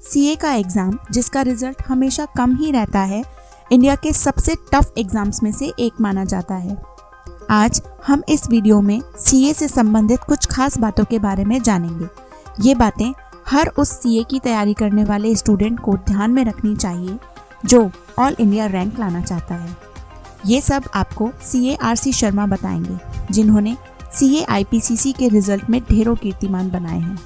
CA का exam, जिसका result हमेशा कम ही रहता है, इंडिया के सबसे टफ एग्ज़ाम्स में से एक माना जाता है। आज हम इस वीडियो में सीए से संबंधित कुछ खास बातों के बारे में जानेंगे। ये बातें हर उस सीए की तैयारी करने वाले स्टूडेंट को ध्यान में रखनी चाहिए जो ऑल इंडिया रैंक लाना चाहता है। ये सब आपको सीए आरसी शर्मा बताएंगे, जिन्होंने सीए आईपीसीसी के रिजल्ट में ढेरों कीर्तिमान बनाए हैं।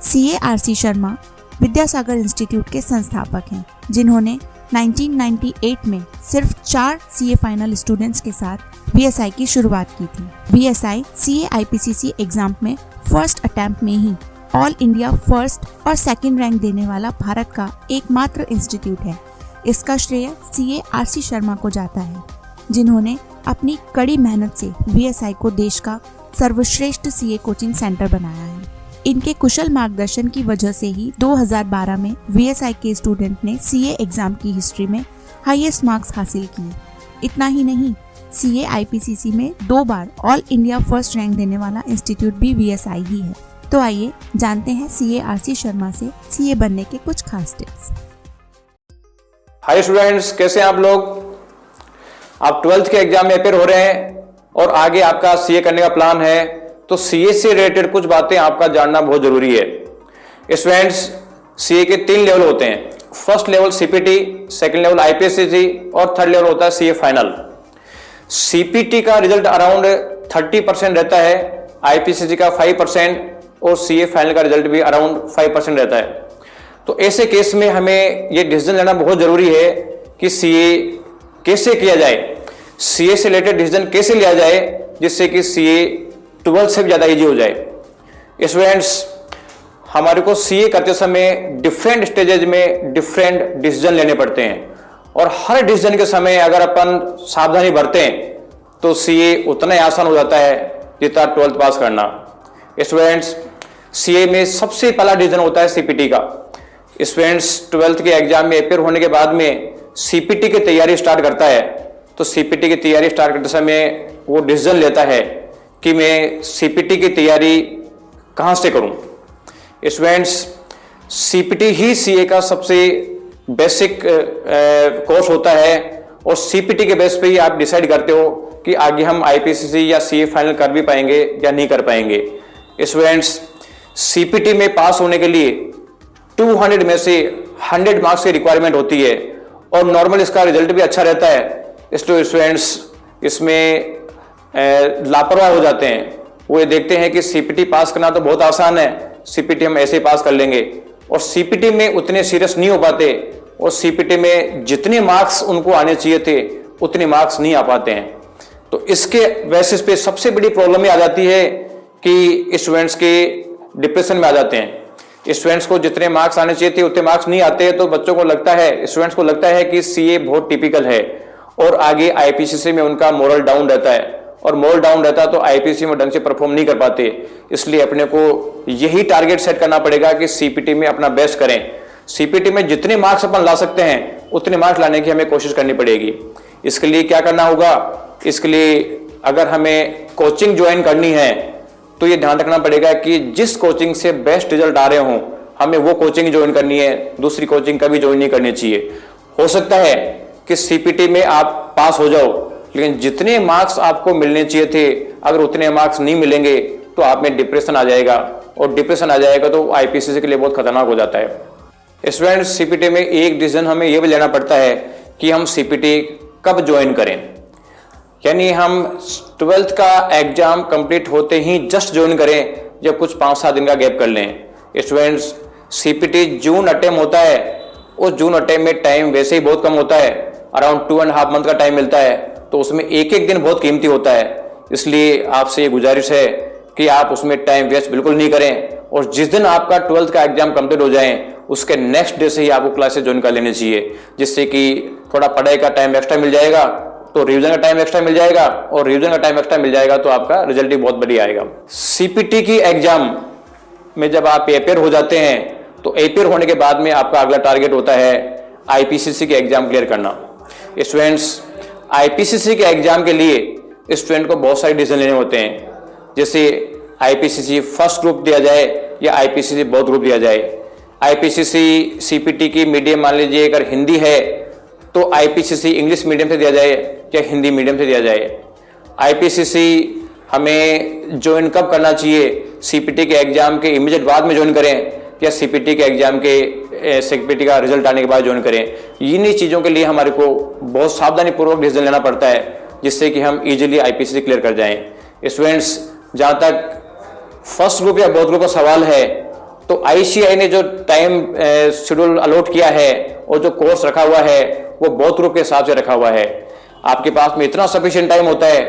CA RC Sharma Vidyasagar institute के संस्थापक हैं, जिन्होंने 1998 में सिर्फ 4 सीए फाइनल स्टूडेंट्स के साथ वीएसआई की शुरुआत की थी। वीएसआई सीए आईपीसीसी एग्जाम में फर्स्ट अटेम्प्ट में ही ऑल इंडिया फर्स्ट और सेकंड रैंक देने वाला भारत का एकमात्र इंस्टीट्यूट है। इसका श्रेय सीए आरसी शर्मा को जाता है, जिन्होंने अपनी कड़ी मेहनत से वीएसआई को देश का सर्वश्रेष्ठ सीए कोचिंग सेंटर बनाया है। इनके कुशल मार्गदर्शन की वजह से ही 2012 में वीएसआई के स्टूडेंट ने सीए एग्जाम की हिस्ट्री में हाईएस्ट मार्क्स हासिल किए। इतना ही नहीं, सीए आईपीसीसी में 2 बार ऑल इंडिया फर्स्ट रैंक देने वाला इंस्टीट्यूट भी वीएसआई ही है। तो आइए जानते हैं सीए आरसी शर्मा से सीए बनने के कुछ खास टिप्स। हाय स्टूडेंट्स, कैसे हैं आप लोग? आप 12th के एग्जाम में अपेयर हो रहे हैं और आगे आपका सीए करने का प्लान है, तो सीए से रिलेटेड कुछ बातें आपका जानना बहुत जरूरी है। स्टूडेंट्स, सीए के 3 लेवल होते हैं। First level CPT, second level IPCC और थर्ड लेवल होता है सीए फाइनल। सीपीटी का रिजल्ट अराउंड 30% रहता है, आईपीसीसी का 5% और सीए फाइनल का रिजल्ट भी अराउंड 5% रहता है। तो ऐसे केस में हमें ये डिसीजन लेना बहुत जरूरी है कि सीए कैसे किया जाए, सीए से रिलेटेड डिसीजन कैसे लिया जाए जिससे कि सीए 12 से भी ज्यादा इजी हो जाए। स्टूडेंट्स, हमारे को सीए करते समय डिफरेंट स्टेजेज में डिफरेंट डिसीजन लेने पड़ते हैं और हर डिसीजन के समय अगर अपन सावधानी बरतें तो सीए उतना ही आसान हो जाता है जितना 12th पास करना। स्टूडेंट्स, सीए में सबसे पहला डिसीजन होता है सीपीटी का। स्टूडेंट्स 12th के एग्जाम में अपेयर होने के बाद में सीपीटी की तैयारी स्टार्ट करता है, तो सीपीटी की तैयारी स्टार्ट करते समय वो डिसीजन लेता है कि मैं सीपीटी की तैयारी कहां से करूं। स्टूडेंट्स, सीपीटी ही सीए का सबसे बेसिक कोर्स होता है और सीपीटी के बेस पे ही आप डिसाइड करते हो कि आगे हम आईपीसीसी या सीए फाइनल कर भी पाएंगे या नहीं कर पाएंगे। स्टूडेंट्स, सीपीटी में पास होने के लिए 200 में से 100 मार्क्स की रिक्वायरमेंट होती है और नॉर्मल इसका रिजल्ट भी अच्छा रहता है। इसलिए स्टूडेंट्स इसमें लापरवाह हो जाते हैं। वो ये देखते हैं कि सीपीटी पास करना तो बहुत आसान है, सीपीटी हम ऐसे ही पास कर लेंगे, और सीपीटी में उतने सीरियस नहीं हो पाते और सीपीटी में जितने मार्क्स उनको आने चाहिए थे उतने मार्क्स नहीं आ पाते हैं। तो इसके बेसिस पे सबसे बड़ी प्रॉब्लम ये आ जाती है कि स्टूडेंट्स के डिप्रेशन में आ जाते हैं। स्टूडेंट्स को जितने मार्क्स आने चाहिए थे उतने मार्क्स नहीं आते, तो बच्चों को लगता है, स्टूडेंट्स को लगता है कि सीए बहुत टिपिकल है और आगे आईपीसीसी में उनका मोरल डाउन रहता है, और मोरल डाउन रहता तो आईपीसी में ढंग से परफॉर्म नहीं कर पाते। इसलिए अपने को यही टारगेट सेट करना पड़ेगा कि सीपीटी में अपना बेस्ट करें। सीपीटी में जितने मार्क्स अपन ला सकते हैं उतने मार्क्स लाने की हमें कोशिश करनी पड़ेगी। इसके लिए क्या करना होगा? इसके लिए अगर हमें कोचिंग ज्वाइन करनी है तो ये ध्यान रखना पड़ेगा कि जिस कोचिंग से बेस्ट रिजल्ट आ रहे हों हमें वो कोचिंग ज्वाइन करनी है, दूसरी कोचिंग कभी ज्वाइन नहीं करनी चाहिए। हो सकता है कि सीपीटी में आप पास हो जाओ, लेकिन जितने मार्क्स आपको मिलने चाहिए थे अगर उतने मार्क्स नहीं मिलेंगे तो आप में डिप्रेशन आ जाएगा, और डिप्रेशन आ जाएगा तो आईपीसीसी के लिए बहुत खतरनाक हो जाता है। स्टूडेंट्स, सीपीटी में एक डिसीजन हमें यह भी लेना पड़ता है कि हम सीपीटी कब ज्वाइन करें। यानी हम 12th का एग्जाम कंप्लीट होते ही जस्ट ज्वाइन करें या कुछ 5-7 दिन का गैप कर लें। स्टूडेंट्स, सीपीटी जून अटेम्प्ट होता है, उस जून अटेम्प्ट में टाइम वैसे ही बहुत कम होता है, अराउंड 2.5 मंथ का टाइम मिलता है, तो उसमें एक एक दिन बहुत कीमती होता है। इसलिए आपसे ये गुजारिश है कि आप उसमें टाइम वेस्ट बिल्कुल नहीं करें, और जिस दिन आपका 12th का एग्जाम कंप्लीट हो जाए उसके नेक्स्ट डे से ही आपको क्लासेस ज्वाइन कर लेनी चाहिए, जिससे कि थोड़ा पढ़ाई का टाइम एक्स्ट्रा मिल जाएगा, तो रिवीजन का टाइम एक्स्ट्रा मिल जाएगा, और रिवीजन का टाइम एक्स्ट्रा मिल जाएगा तो आपका रिजल्ट भी बहुत बढ़िया आएगा। सीपीटी की एग्जाम में जब आप अपेयर हो जाते हैं तो अपेयर होने के बाद में आपका अगला टारगेट होता है आईपीसीसी के एग्जाम क्लियर करना। स्टूडेंट्स, आईपीसीसी के एग्जाम के लिए स्टूडेंट को बहुत सारे डिसीजन लेने होते हैं, जैसे आईपीसीसी फर्स्ट ग्रुप दिया जाए या आईपीसीसी बहुत ग्रुप दिया जाए। आईपीसीसी सीपीटी की मीडियम मान लीजिए अगर हिंदी है तो आईपीसीसी इंग्लिश मीडियम से दिया जाए या हिंदी मीडियम से दिया जाए। आईपीसीसी हमें ज्वाइन कब करना चाहिए, सीपीटी के एग्जाम के इमीडिएट बाद में ज्वाइन करें या सीपीटी के एग्जाम के सीपीटी का रिजल्ट आने के बाद ज्वाइन करें। इन्हीं चीज़ों के लिए हमारे को बहुत सावधानी पूर्वक डिसीजन लेना पड़ता है जिससे कि हम इजीली आईपीसीसी क्लियर कर जाएं। स्टूडेंट्स, जहाँ तक फर्स्ट ग्रुप या बोथ ग्रुप का सवाल है तो आईसीएआई ने जो टाइम शेड्यूल अलॉट किया है और जो कोर्स रखा हुआ है वो बोथ ग्रुप के हिसाब से रखा हुआ है। आपके पास में इतना सफिशिएंट टाइम होता है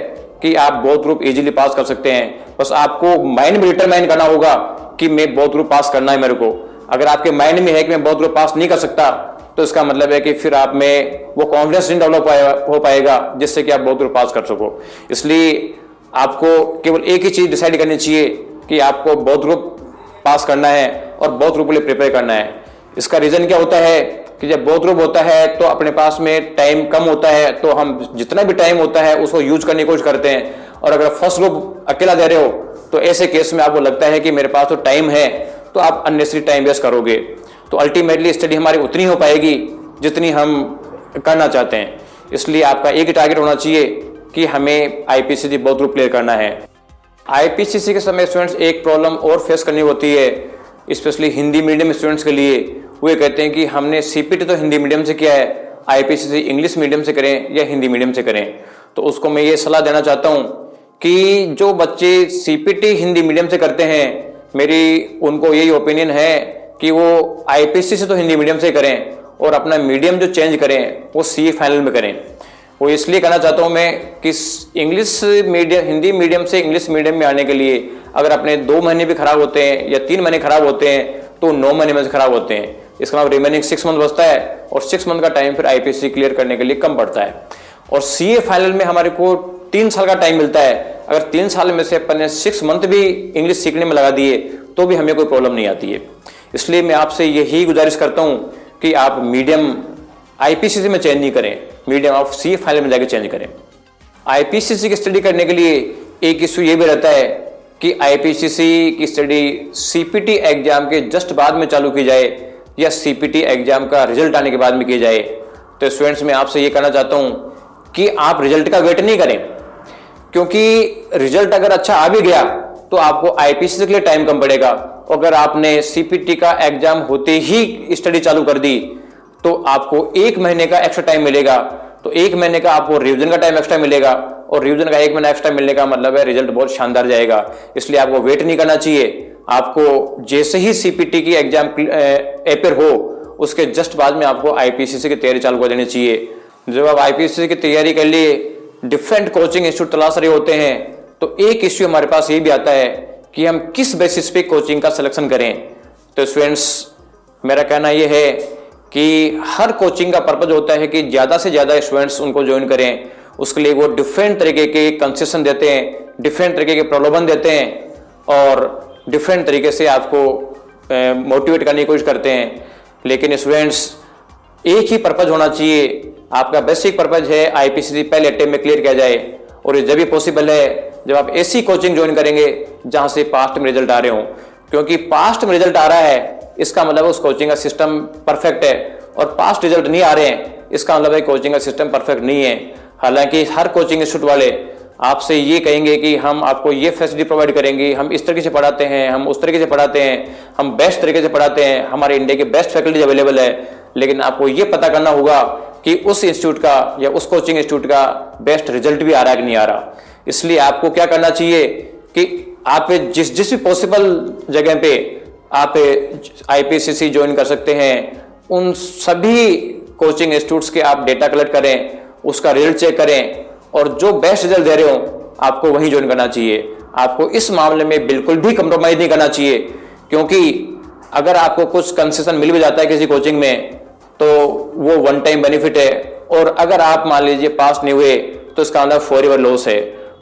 कि आप बोथ ग्रुप इजीली पास कर सकते हैं। बस आपको माइंड में डिटरमाइन करना होगा कि मैं बोथ ग्रुप पास करना है मेरे को। अगर आपके माइंड में है कि मैं बोथ ग्रुप पास नहीं कर सकता तो इसका मतलब है कि फिर आप में वो कॉन्फिडेंस नहीं डेवलप हो पाएगा जिससे कि आप बोथ ग्रुप पास कर सको। इसलिए आपको केवल एक ही चीज डिसाइड करनी चाहिए कि आपको बोथ ग्रुप पास करना है और बोथ ग्रुप के लिए प्रिपेयर करना है। इसका रीजन क्या होता है कि जब बोथ ग्रुप होता है तो अपने पास में टाइम कम होता है तो हम जितना भी टाइम होता है उसको यूज करने की कोशिश करते हैं। और अगर फर्स्ट ग्रुप अकेला दे रहे हो तो ऐसे केस में आपको लगता है कि मेरे पास तो टाइम है तो आप अननेसेसरी टाइम वेस्ट करोगे। तो अल्टीमेटली स्टडी हमारी उतनी हो पाएगी जितनी हम करना चाहते हैं। इसलिए आपका एक ही टारगेट होना चाहिए कि हमें आईपीसीसी बोथ ग्रुप क्लियर करना है। आईपीसीसी के समय स्टूडेंट्स एक प्रॉब्लम और फेस करनी होती है, स्पेशली हिंदी मीडियम स्टूडेंट्स के लिए। वो ये कहते हैं कि हमने सीपीटी तो हिंदी मीडियम से किया है, आईपीसीसी इंग्लिश मीडियम से करें या हिंदी मीडियम से करें। तो उसको मैं ये सलाह देना चाहता हूँ कि जो बच्चे सीपीटी हिंदी मीडियम से करते हैं, मेरी उनको यही ओपिनियन है कि वो आईपीसीसी से तो हिंदी मीडियम से करें और अपना मीडियम जो चेंज करें वो सीए फाइनल में करें। वो इसलिए कहना चाहता हूँ मैं कि इंग्लिश मीडियम हिंदी मीडियम से इंग्लिश मीडियम में आने के लिए अगर अपने 2 महीने भी खराब होते हैं या 3 महीने खराब होते हैं तो 9 महीने में से खराब होते हैं। इसका मतलब रिमेनिंग 6 मंथ बचता है और 6 मंथ का टाइम फिर आईपीसीसी क्लियर करने के लिए कम पड़ता है। और सीए फाइनल में हमारे को 3 साल का टाइम मिलता है। अगर 3 साल में से अपन ने 6 मंथ भी इंग्लिश सीखने में लगा दिए तो भी हमें कोई प्रॉब्लम नहीं आती है। इसलिए मैं आपसे यही गुजारिश करता हूँ कि आप मीडियम आईपीसीसी में चेंज नहीं करें, मीडियम आप सीए फाइनल में जाके चेंज करें। आईपीसीसी की स्टडी करने के लिए एक इशू ये भी रहता है कि आईपीसीसी की स्टडी सीपीटी एग्जाम के जस्ट बाद में चालू की जाए या सीपीटी एग्जाम का रिजल्ट आने के बाद में की जाए। तो स्टूडेंट्स, मैं आपसे ये कहना चाहता हूँ कि आप रिजल्ट का वेट नहीं करें, क्योंकि रिजल्ट अगर अच्छा आ भी गया तो आपको आईपीसीसी के लिए टाइम कम पड़ेगा। अगर आपने सीपीटी का एग्जाम होते ही स्टडी चालू कर दी तो आपको 1 महीने का एक्स्ट्रा टाइम मिलेगा। तो 1 महीने का आपको रिवीजन का टाइम एक्स्ट्रा मिलेगा और रिवीजन का 1 महीना एक्स्ट्रा मिलने का मतलब है रिजल्ट बहुत शानदार जाएगा। इसलिए आपको वेट नहीं करना चाहिए। आपको जैसे ही सीपीटी की एग्जाम अपेयर हो उसके जस्ट बाद में आपको आईपीसीसी की तैयारी चालू कर देनी चाहिए। जब आप आईपीसीसी की तैयारी के लिए डिफरेंट कोचिंग इंस्टीट्यूट तलाश रहे होते हैं तो एक इश्यू हमारे पास ये भी आता है कि हम किस बेसिस पे कोचिंग का सिलेक्शन करें। तो स्टूडेंट्स, मेरा कहना यह है कि हर कोचिंग का पर्पज होता है कि ज़्यादा से ज़्यादा स्टूडेंट्स उनको ज्वाइन करें। उसके लिए वो डिफरेंट तरीके के कंसेशन देते हैं, डिफरेंट तरीके के प्रलोभन देते हैं और डिफरेंट तरीके से आपको मोटिवेट करने की कोशिश करते हैं। लेकिन स्टूडेंट्स, एक ही पर्पज होना चाहिए। आपका बेसिक पर्पज है आईपीसीसी पहले अटेम्प्ट में क्लियर किया जाए और ये जब भी पॉसिबल है जब आप ऐसी कोचिंग ज्वाइन करेंगे जहां से पास्ट में रिजल्ट आ रहे हो, क्योंकि पास्ट में रिजल्ट आ रहा है इसका मतलब उस कोचिंग का सिस्टम परफेक्ट है और पास्ट रिजल्ट नहीं आ रहे हैं इसका मतलब है कोचिंग का सिस्टम परफेक्ट नहीं है। हालांकि हर कोचिंग इंस्टीट्यूट वाले आपसे ये कहेंगे कि हम आपको ये फैसिलिटी प्रोवाइड करेंगे, हम इस तरीके से पढ़ाते हैं, हम उस तरीके से पढ़ाते हैं, हम बेस्ट तरीके से पढ़ाते हैं, हमारे इंडिया के बेस्ट फैकल्टीज अवेलेबल है। लेकिन आपको ये पता करना होगा कि उस इंस्टीट्यूट का या उस कोचिंग इंस्टीट्यूट का बेस्ट रिजल्ट भी आ रहा है कि नहीं आ रहा। इसलिए आपको क्या करना चाहिए कि आप जिस भी पॉसिबल जगह पे आप आईपीसीसी ज्वाइन कर सकते हैं, उन सभी कोचिंग इंस्टीट्यूट्स के आप डेटा कलेक्ट करें, उसका रिजल्ट चेक करें और जो बेस्ट रिजल्ट दे रहे हो आपको वहीं ज्वाइन करना चाहिए। आपको इस मामले में बिल्कुल भी कंप्रोमाइज नहीं करना चाहिए, क्योंकि अगर आपको कुछ कंसेशन मिल भी जाता है किसी कोचिंग में तो वो वन टाइम बेनिफिट है, और अगर आप मान लीजिए पास नहीं हुए तो इसका मतलब फॉरएवर लॉस है।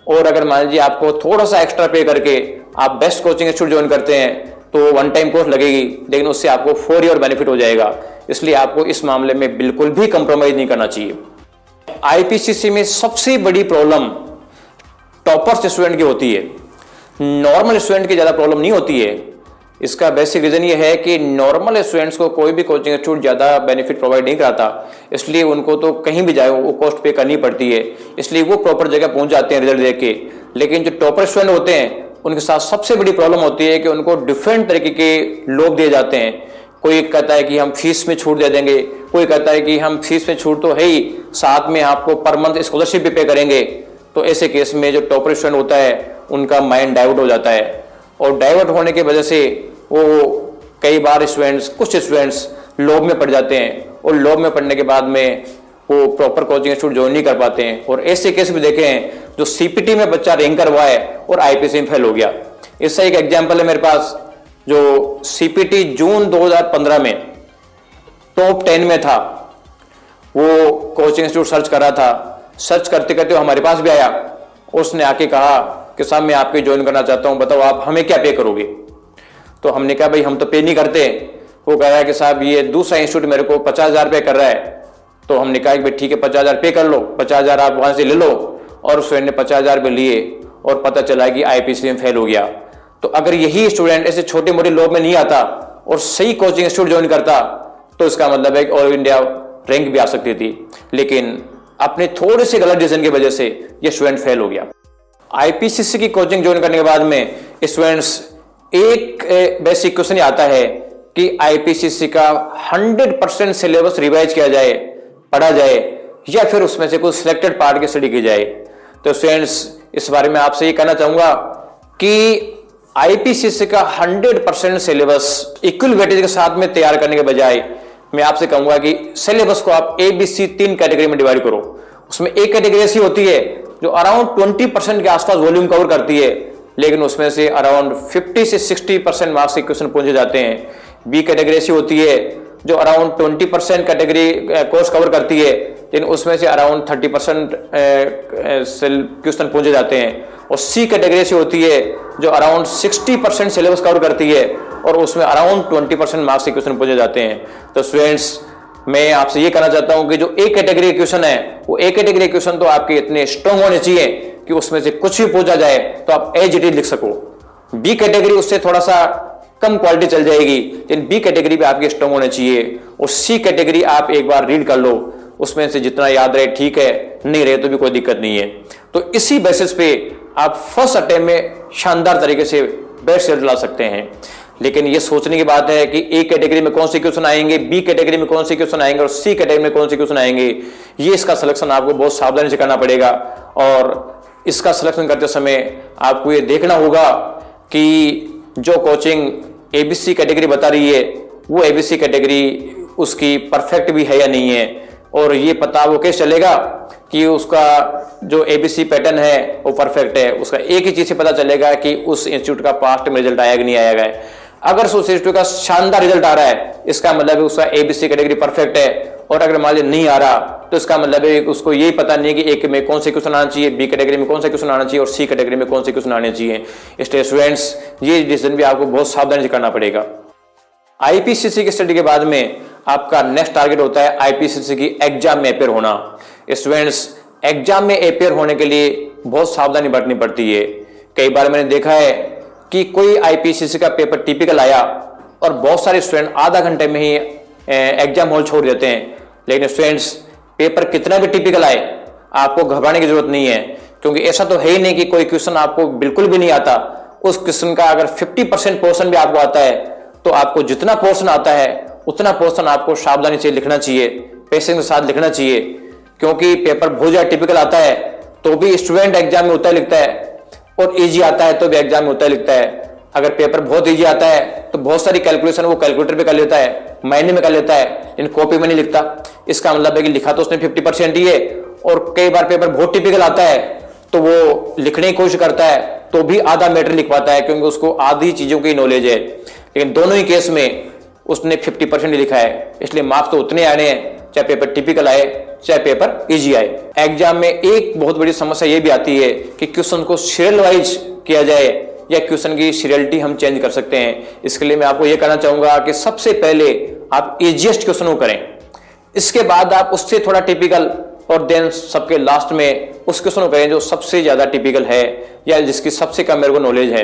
और अगर मान लीजिए आपको थोड़ा सा एक्स्ट्रा पे करके आप बेस्ट कोचिंग इंस्टीट्यूट ज्वाइन करते हैं तो वन टाइम कोर्स लगेगी, लेकिन उससे आपको फॉरएवर बेनिफिट हो जाएगा। इसलिए आपको इस मामले में बिल्कुल भी कंप्रोमाइज नहीं करना चाहिए। आईपीसीसी में सबसे बड़ी प्रॉब्लम टॉपर्स स्टूडेंट की होती है, नॉर्मल स्टूडेंट की ज्यादा प्रॉब्लम नहीं होती है। इसका बेसिक रीजन ये है कि नॉर्मल स्टूडेंट्स को कोई भी कोचिंग इंस्टीट्यूट ज़्यादा बेनिफिट प्रोवाइड नहीं कराता, इसलिए उनको तो कहीं भी जाए वो कॉस्ट पे करनी पड़ती है, इसलिए वो प्रॉपर जगह पहुंच जाते हैं रिजल्ट देख के। लेकिन जो टॉपर स्टूडेंट होते हैं उनके साथ सबसे बड़ी प्रॉब्लम होती है कि उनको डिफरेंट तरीके के लोग दिए जाते हैं। कोई कहता है कि हम फीस में छूट दे देंगे, कोई कहता है कि हम फीस में छूट तो है ही, साथ में आपको पर मंथ स्कॉलरशिप भी पे करेंगे। तो ऐसे केस में जो टॉपर स्टूडेंट होता है उनका माइंड डाइवर्ट हो जाता है, और डाइवर्ट होने की वजह से वो कई बार कुछ स्टूडेंट्स लोभ में पड़ जाते हैं, और लोभ में पड़ने के बाद में वो प्रॉपर कोचिंग इंस्टीट्यूट ज्वाइन नहीं कर पाते हैं। और ऐसे केस भी देखे हैं जो सीपीटी में बच्चा रैंक करवाया है और आईपीसी में फेल हो गया। इसका एक एग्जाम्पल है मेरे पास, जो सीपीटी जून 2015 में टॉप 10 में था, वो कोचिंग इंस्टीट्यूट सर्च कर रहा था। सर्च करते करते वो हमारे पास भी आया, उसने आके कहा कि साहब मैं आपके ज्वाइन करना चाहता हूं, बताओ आप हमें क्या पे करोगे। तो हमने कहा भाई हम तो पे नहीं करते। वो कह रहा है कि साहब ये दूसरा इंस्टीट्यूट मेरे को 50,000 पे कर रहा है। तो हमने कहा कि भाई ठीक है 50,000 पे कर लो, 50,000 आप वहां से ले लो। और स्टूडेंट ने 50,000 पे लिए और पता चला कि आईपीसी में फेल हो गया। तो अगर यही स्टूडेंट ऐसे छोटे मोटे लोग में नहीं आता और सही कोचिंग इंस्टीट्यूट ज्वाइन करता तो इसका मतलब है कि ऑल इंडिया रैंक भी आ सकती थी, लेकिन अपने थोड़े से गलत डिसीजन की वजह से ये स्टूडेंट फेल हो गया। आईपीसीसी की कोचिंग ज्वाइन करने के बाद में स्टूडेंट्स एक बेसिक क्वेश्चन आता है कि आईपीसीसी का 100% सिलेबस रिवाइज किया जाए, पढ़ा जाए, या फिर उसमें से कुछ सिलेक्टेड पार्ट की स्टडी की जाए। तो स्टूडेंट्स इस बारे में आपसे ये कहना चाहूंगा कि आईपीसीसी का 100% सिलेबस इक्वल वेटेज के साथ में तैयार करने के बजाय मैं आपसे कहूंगा कि सिलेबस को आप ABC 3 कैटेगरी में डिवाइड करो। उसमें एक कैटेगरी ऐसी होती है जो अराउंड 20% के आसपास वॉल्यूम कवर करती है, लेकिन उसमें से अराउंड 50 से 60% मार्क्स के क्वेश्चन पूछे जाते हैं। बी कैटेगरी ऐसी होती है जो अराउंड 20% कैटेगरी कोर्स कवर करती है, लेकिन उसमें से अराउंड 30% क्वेश्चन पूछे जाते हैं। और सी कैटेगरी ऐसी होती है जो अराउंड 60% सिलेबस कवर करती है और उसमें अराउंड 20% मार्क्स के क्वेश्चन पूछे जाते हैं। तो स्टूडेंट्स मैं आपसे ये कहना चाहता हूं कि जो ए कैटेगरी क्वेश्चन है वो ए कैटेगरी क्वेश्चन तो आपके इतने स्ट्रांग होने चाहिए कि उसमें से कुछ भी पूछा जाए तो आप एज इट इज लिख सको। बी कैटेगरी उससे थोड़ा सा कम क्वालिटी चल जाएगी, लेकिन बी कैटेगरी भी आपके स्ट्रांग होने चाहिए। और सी कैटेगरी आप एक बार रीड कर लो, उसमें से जितना याद रहे ठीक है, नहीं रहे तो भी कोई दिक्कत नहीं है। तो इसी बेसिस पे आप फर्स्ट अटेम्प्ट में शानदार तरीके से बेस्ट रिजल्ट ला सकते हैं। लेकिन ये सोचने की बात है कि ए कैटेगरी में कौन से क्वेश्चन आएंगे, बी कैटेगरी में कौन से क्वेश्चन आएंगे और सी कैटेगरी में कौन से क्वेश्चन आएंगे, ये इसका सिलेक्शन आपको बहुत सावधानी से करना पड़ेगा। और इसका सिलेक्शन करते समय आपको ये देखना होगा कि जो कोचिंग ABC कैटेगरी बता रही है वो ABC कैटेगरी उसकी परफेक्ट भी है या नहीं है। और ये पता वो कैसे चलेगा कि उसका जो ABC पैटर्न है वो परफेक्ट है। उसका एक ही चीज से पता चलेगा कि उस इंस्टीट्यूट का पास्ट में रिजल्ट आया कि नहीं आया है। अगर उस इंस्टीट्यूट का शानदार रिजल्ट आ रहा है इसका मतलब है उसका ABC कैटेगरी परफेक्ट है, और अगर मान लीजिए नहीं आ रहा तो इसका मतलब है उसको यही पता नहीं है कि एक में कौन से क्वेश्चन आना चाहिए, बी कैटेगरी में कौन से क्वेश्चन आना चाहिए और सी कैटेगरी में कौन से क्वेश्चन आने चाहिए। इसलिए स्टूडेंट्स ये डिसीजन भी आपको बहुत सावधानी से करना पड़ेगा। आईपीसीसी की स्टडी के बाद में आपका नेक्स्ट टारगेट होता है आईपीसीसी की एग्जाम में अपेयर होना। स्टूडेंट्स एग्जाम में अपेयर होने के लिए बहुत सावधानी बरतनी पड़ती है। कई बार मैंने देखा है कि कोई आईपीसीसी का पेपर टिपिकल आया और बहुत सारे स्टूडेंट आधा घंटे में ही एग्जाम हॉल छोड़ देते हैं। लेकिन स्टूडेंट्स पेपर कितना भी टिपिकल आए आपको घबराने की जरूरत नहीं है, क्योंकि ऐसा तो है ही नहीं कि कोई क्वेश्चन आपको बिल्कुल भी नहीं आता। उस क्वेश्चन का अगर 50% पोर्शन भी आपको आता है तो आपको जितना पोर्शन आता है उतना पोर्शन आपको सावधानी से लिखना चाहिए, पेशेंस के साथ लिखना चाहिए। क्योंकि पेपर बहुत ज्यादा टिपिकल आता है तो भी स्टूडेंट एग्जाम में उतना लिखता है, और इजी आता है तो भी एग्जाम में उतना लिखता है। अगर पेपर बहुत इजी आता है तो बहुत सारी कैलकुलेशन वो कैलकुलेटर पे कर लेता है, माइंड में कर लेता है, लेकिन कॉपी में नहीं लिखता। इसका मतलब है कि लिखा तो उसने 50% ही है। और कई बार पेपर बहुत टिपिकल आता है तो वो लिखने की कोशिश करता है तो भी आधा मैटर लिख पाता है, क्योंकि उसको आधी चीजों की नॉलेज है। लेकिन दोनों ही केस में उसने 50% ही लिखा है, इसलिए मार्क्स तो उतने आने हैं, चाहे पेपर टिपिकल आए चाहे पेपर इजी आए। एग्जाम में एक बहुत बड़ी समस्या ये भी आती है कि क्वेश्चन को सीरियल वाइज किया जाए या क्वेश्चन की सीरियलिटी हम चेंज कर सकते हैं। इसके लिए मैं आपको ये कहना चाहूंगा कि सबसे पहले आप इजीएस्ट क्वेश्चन को करें, इसके बाद आप उससे थोड़ा टिपिकल, और देन सबके लास्ट में उस क्वेश्चन को करें जो सबसे ज्यादा टिपिकल है या जिसकी सबसे कम मेरे को नॉलेज है।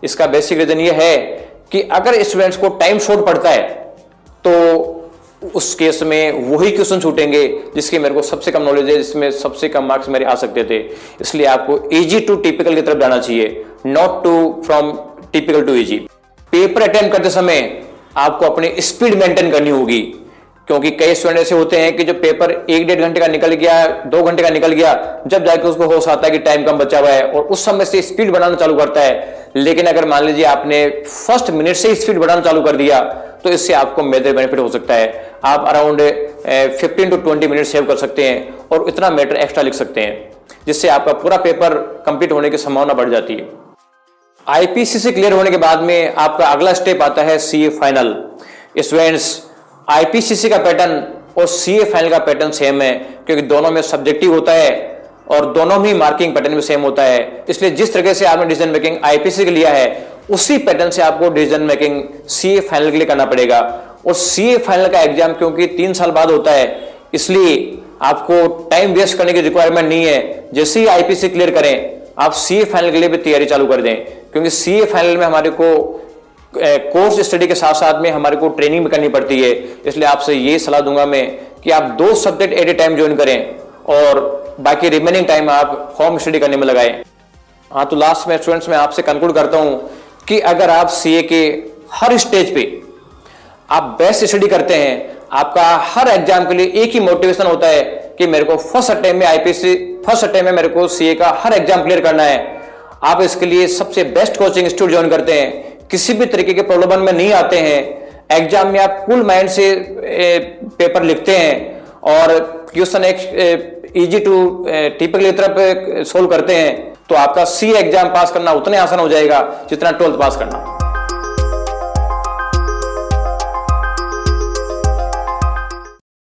इसका बेसिक रीजन ये है कि अगर स्टूडेंट्स को टाइम शॉर्ट पड़ता है तो उस केस में वही क्वेश्चन छूटेंगे जिसकी मेरे को सबसे कम नॉलेज है, जिसमें सबसे कम मार्क्स मेरे आ सकते थे। इसलिए आपको इजी टू टिपिकल की तरफ जाना चाहिए, not to from typical to easy. Paper attempt करते समय आपको अपनी स्पीड मेंटेन करनी होगी, क्योंकि कई स्टूडेंट ऐसे होते हैं कि जो पेपर 1-1.5 घंटे का निकल गया, 2 घंटे का निकल गया, जब जाके उसको होश आता है कि टाइम कम बचा हुआ है और उस समय से स्पीड बढ़ाना चालू करता है। लेकिन अगर मान लीजिए आपने फर्स्ट मिनट से स्पीड बढ़ाना चालू कर दिया तो इससे आपको मेजर बेनिफिट हो सकता है। आप अराउंड 15 to 20 मिनट सेव कर सकते हैं और इतना मैटर एक्स्ट्रा लिख सकते हैं, जिससे आपका पूरा पेपर कंप्लीट होने की संभावना बढ़ जाती है। आईपीसीसी क्लियर होने के बाद में आपका अगला स्टेप आता है सीए फाइनल। स्टूडेंट्स, आईपीसीसी का पैटर्न और सीए फाइनल का पैटर्न सेम है, क्योंकि दोनों में सब्जेक्टिव होता है और दोनों ही मार्किंग पैटर्न भी सेम होता है। इसलिए जिस तरीके से आपने डिसीजन मेकिंग आईपीसी के लिया है उसी पैटर्न से आपको डिसीजन मेकिंग सीए फाइनल के लिए करना पड़ेगा। और सीए फाइनल का एग्जाम क्योंकि 3 साल बाद होता है, इसलिए आपको टाइम वेस्ट करने की रिक्वायरमेंट नहीं है। जैसे ही आईपीसी क्लियर करें आप सीए फाइनल के लिए भी तैयारी चालू कर दें, क्योंकि सीए फाइनल में हमारे को कोर्स स्टडी के साथ साथ में हमारे को ट्रेनिंग भी करनी पड़ती है। इसलिए आपसे ये सलाह दूंगा मैं कि आप 2 subject at A time join करें और बाकी रिमेनिंग टाइम आप होम स्टडी करने में लगाएं। हाँ, तो लास्ट में स्टूडेंट्स मैं आपसे कंक्लूड करता हूं कि अगर आप सीए के हर स्टेज पे आप बेस्ट स्टडी करते हैं, आपका हर एग्जाम के लिए एक ही मोटिवेशन होता है कि मेरे को फर्स्ट अटेम्प्ट में आईपीसी, फर्स्ट अटेम्प्ट में मेरे को सीए का हर एग्जाम क्लियर करना है। आप इसके लिए सबसे बेस्ट कोचिंग इंस्टीट्यूट ज्वाइन करते हैं, किसी भी तरीके के प्रॉब्लम में नहीं आते हैं, एग्जाम में आप कूल माइंड से पेपर लिखते हैं और क्वेश्चन एक इजी टू टिपिकल की तरफ सोल्व करते हैं, तो आपका सी एग्जाम पास करना उतने आसान हो जाएगा जितना 12th पास करना।